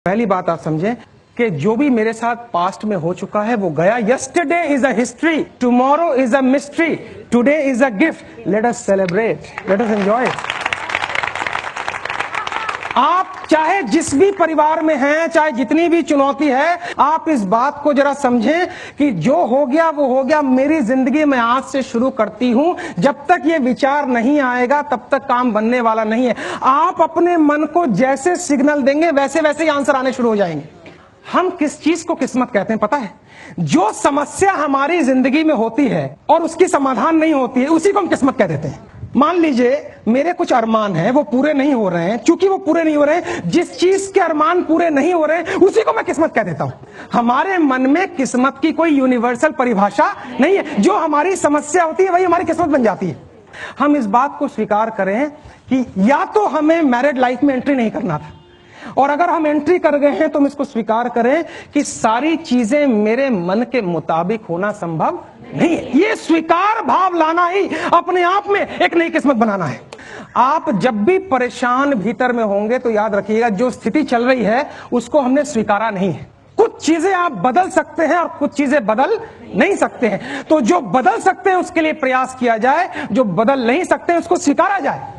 पहली बात आप समझें कि जो भी मेरे साथ पास्ट में हो चुका है वो गया। Yesterday is a history, tomorrow is a mystery, today is a gift. Let us celebrate, let us enjoy. आप चाहे जिस भी परिवार में हैं, चाहे जितनी भी चुनौती है, आप इस बात को जरा समझें कि जो हो गया वो हो गया। मेरी जिंदगी में आज से शुरू करती हूं। जब तक ये विचार नहीं आएगा तब तक काम बनने वाला नहीं है। आप अपने मन को जैसे सिग्नल देंगे वैसे वैसे ही आंसर आने शुरू हो जाएंगे। हम किस चीज को किस्मत कहते हैं पता है? जो समस्या हमारी जिंदगी में होती है और उसकी समाधान नहीं होती है, उसी को हम किस्मत कह देते हैं। मान लीजिए मेरे कुछ अरमान हैं, वो पूरे नहीं हो रहे हैं। चूंकि वो पूरे नहीं हो रहे हैं, जिस चीज के अरमान पूरे नहीं हो रहे हैं उसी को मैं किस्मत कह देता हूं। हमारे मन में किस्मत की कोई यूनिवर्सल परिभाषा नहीं है। जो हमारी समस्या होती है वही हमारी किस्मत बन जाती है। हम इस बात को स्वीकार करें कि या तो हमें मैरिड लाइफ में एंट्री नहीं करना था, और अगर हम एंट्री कर गए हैं तो हम इसको स्वीकार करें कि सारी चीजें मेरे मन के मुताबिक होना संभव नहीं है। ये स्वीकार भाव लाना ही अपने आप में एक नई किस्मत बनाना है। आप जब भी परेशान भीतर में होंगे तो याद रखिएगा, जो स्थिति चल रही है उसको हमने स्वीकारा नहीं है। कुछ चीजें आप बदल सकते हैं और कुछ चीजें बदल नहीं सकते हैं। तो जो बदल सकते हैं उसके लिए प्रयास किया जाए, जो बदल नहीं सकते हैं उसको स्वीकारा जाए।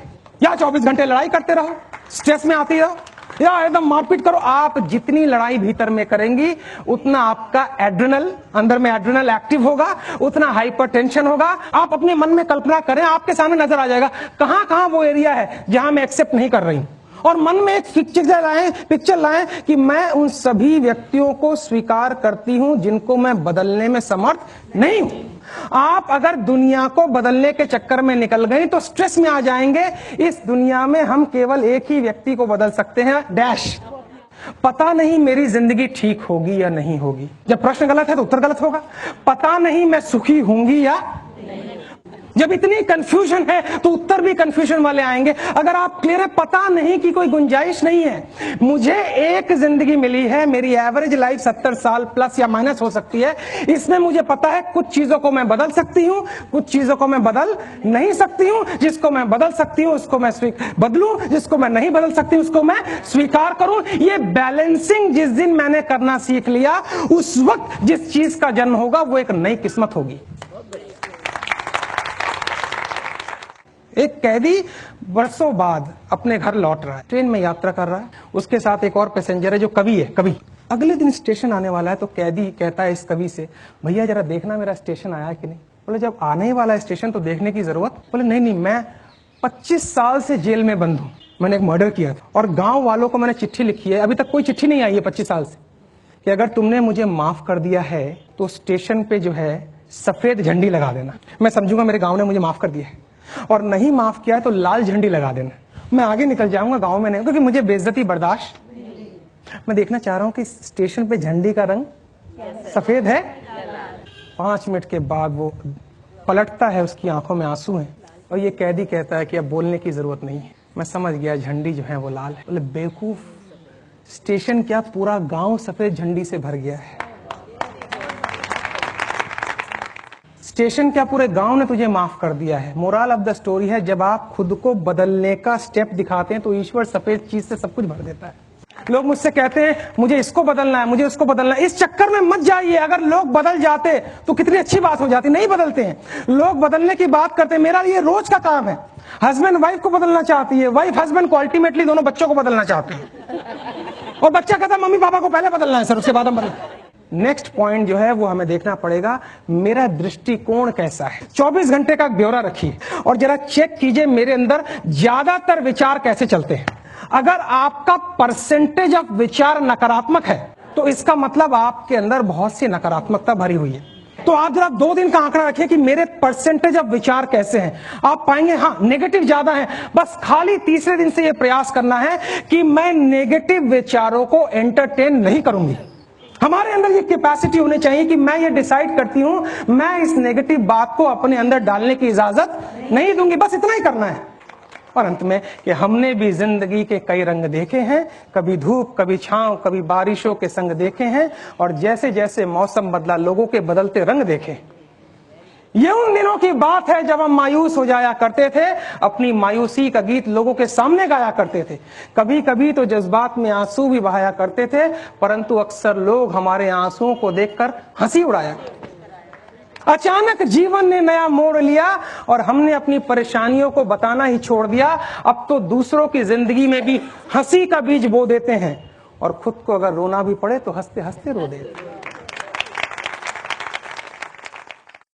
या 24 घंटे लड़ाई करते रहो, स्ट्रेस में आती रहो, या एकदम मारपीट करो। आप जितनी लड़ाई भीतर में करेंगी उतना आपका एड्रेनल, अंदर में एड्रेनल एक्टिव होगा, उतना हाइपरटेंशन होगा। आप अपने मन में कल्पना करें, आपके सामने नजर आ जाएगा कहां कहां वो एरिया है जहां मैं एक्सेप्ट नहीं कर रही हूं। और मन में एक पिक्चर लाएं कि मैं उन सभी व्यक्तियों को स्वीकार करती हूं जिनको मैं बदलने में समर्थ नहीं हूं। आप अगर दुनिया को बदलने के चक्कर में निकल गए तो स्ट्रेस में आ जाएंगे। इस दुनिया में हम केवल एक ही व्यक्ति को बदल सकते हैं, डैश। पता नहीं मेरी जिंदगी ठीक होगी या नहीं होगी। जब प्रश्न गलत है तो उत्तर गलत होगा। पता नहीं मैं सुखी होंगी या जब इतनी कंफ्यूजन है तो उत्तर भी कंफ्यूजन वाले आएंगे। अगर आप क्लियर है, पता नहीं की कोई गुंजाइश नहीं है। मुझे एक जिंदगी मिली है, मेरी एवरेज लाइफ 70 साल प्लस या माइनस हो सकती है। इसमें मुझे पता है कुछ चीजों को मैं बदल सकती हूं, कुछ चीजों को मैं बदल नहीं सकती हूं। जिसको मैं बदल सकती हूं उसको मैं बदलूं, जिसको मैं नहीं बदल सकती उसको मैं स्वीकार करूं। ये बैलेंसिंग जिस दिन मैंने करना सीख लिया, उस वक्त जिस चीज का जन्म होगा वो एक नई किस्मत होगी। एक कैदी बरसों बाद अपने घर लौट रहा है, ट्रेन में यात्रा कर रहा है। उसके साथ एक और पैसेंजर है जो कवि है। कवि अगले दिन स्टेशन आने वाला है तो कैदी कहता है इस कवि से, भैया जरा देखना मेरा स्टेशन आया कि नहीं। बोले जब आने ही वाला है स्टेशन तो देखने की जरूरत। बोले नहीं नहीं, मैं 25 साल से जेल में बंद हूं, मैंने एक मर्डर किया था और गांव वालों को मैंने चिट्ठी लिखी है, अभी तक कोई चिट्ठी नहीं आई है 25 साल से, कि अगर तुमने मुझे माफ कर दिया है तो स्टेशन पे जो है सफेद झंडी लगा देना। मैं समझूंगा मेरे गाँव ने मुझे माफ कर दिया है, और नहीं माफ किया है तो लाल झंडी लगा देना। मैं आगे निकल जाऊंगा, गांव में नहीं, क्योंकि मुझे बेइज्जती बर्दाश्त। मैं देखना चाह रहा हूं कि स्टेशन पे झंडी का रंग सफेद है। 5 मिनट के बाद वो पलटता है, उसकी आंखों में आंसू हैं, और ये कैदी कहता है कि अब बोलने की जरूरत नहीं है, मैं समझ गया झंडी जो है वो लाल है। बोले बेवकूफ, स्टेशन क्या पूरा गांव सफेद झंडी से भर गया है। स्टेशन क्या पूरे गांव ने तुझे माफ कर दिया है। मोरल ऑफ द स्टोरी है, जब आप खुद को बदलने का स्टेप दिखाते हैं तो ईश्वर सफेद चीज से सब कुछ भर देता है। लोग मुझसे कहते हैं मुझे इसको बदलना है, मुझे उसको बदलना है। इस चक्कर में मत जाइए। अगर लोग बदल जाते तो कितनी अच्छी बात हो जाती। नहीं बदलते हैं लोग, बदलने की बात करते हैं। मेरा ये रोज का काम है। हस्बैंड वाइफ को बदलना चाहती है, वाइफ हस्बैंड को, अल्टीमेटली दोनों बच्चों को बदलना चाहते हैं। और बच्चा कहता है मम्मी पापा को पहले बदलना है सर, उसके बाद हम बदल। नेक्स्ट पॉइंट जो है वो हमें देखना पड़ेगा, मेरा दृष्टिकोण कैसा है। 24 घंटे का ब्यौरा रखिए और जरा चेक कीजिए मेरे अंदर ज्यादातर विचार कैसे चलते हैं। अगर आपका परसेंटेज ऑफ विचार नकारात्मक है तो इसका मतलब आपके अंदर बहुत सी नकारात्मकता भरी हुई है। तो आप जरा 2 दिन का आंकड़ा रखिए कि मेरे परसेंटेज ऑफ विचार कैसे हैं। आप पाएंगे हाँ नेगेटिव ज्यादा है। बस खाली तीसरे दिन से यह प्रयास करना है कि मैं नेगेटिव विचारों को एंटरटेन नहीं करूंगी। हमारे अंदर ये कैपेसिटी होनी चाहिए कि मैं ये डिसाइड करती हूं मैं इस नेगेटिव बात को अपने अंदर डालने की इजाजत नहीं दूंगी। बस इतना ही करना है। और अंत में कि हमने भी जिंदगी के कई रंग देखे हैं, कभी धूप, कभी छांव, कभी बारिशों के संग देखे हैं, और जैसे जैसे मौसम बदला लोगों के बदलते रंग देखे। ये उन दिनों की बात है जब हम मायूस हो जाया करते थे, अपनी मायूसी का गीत लोगों के सामने गाया करते थे। कभी कभी तो जज्बात में आंसू भी बहाया करते थे, परंतु अक्सर लोग हमारे आंसुओं को देखकर हंसी उड़ाया करते थे। अचानक जीवन ने नया मोड़ लिया और हमने अपनी परेशानियों को बताना ही छोड़ दिया। अब तो दूसरों की जिंदगी में भी हंसी का बीज बो देते हैं और खुद को अगर रोना भी पड़े तो हंसते हंसते रो देते हैं।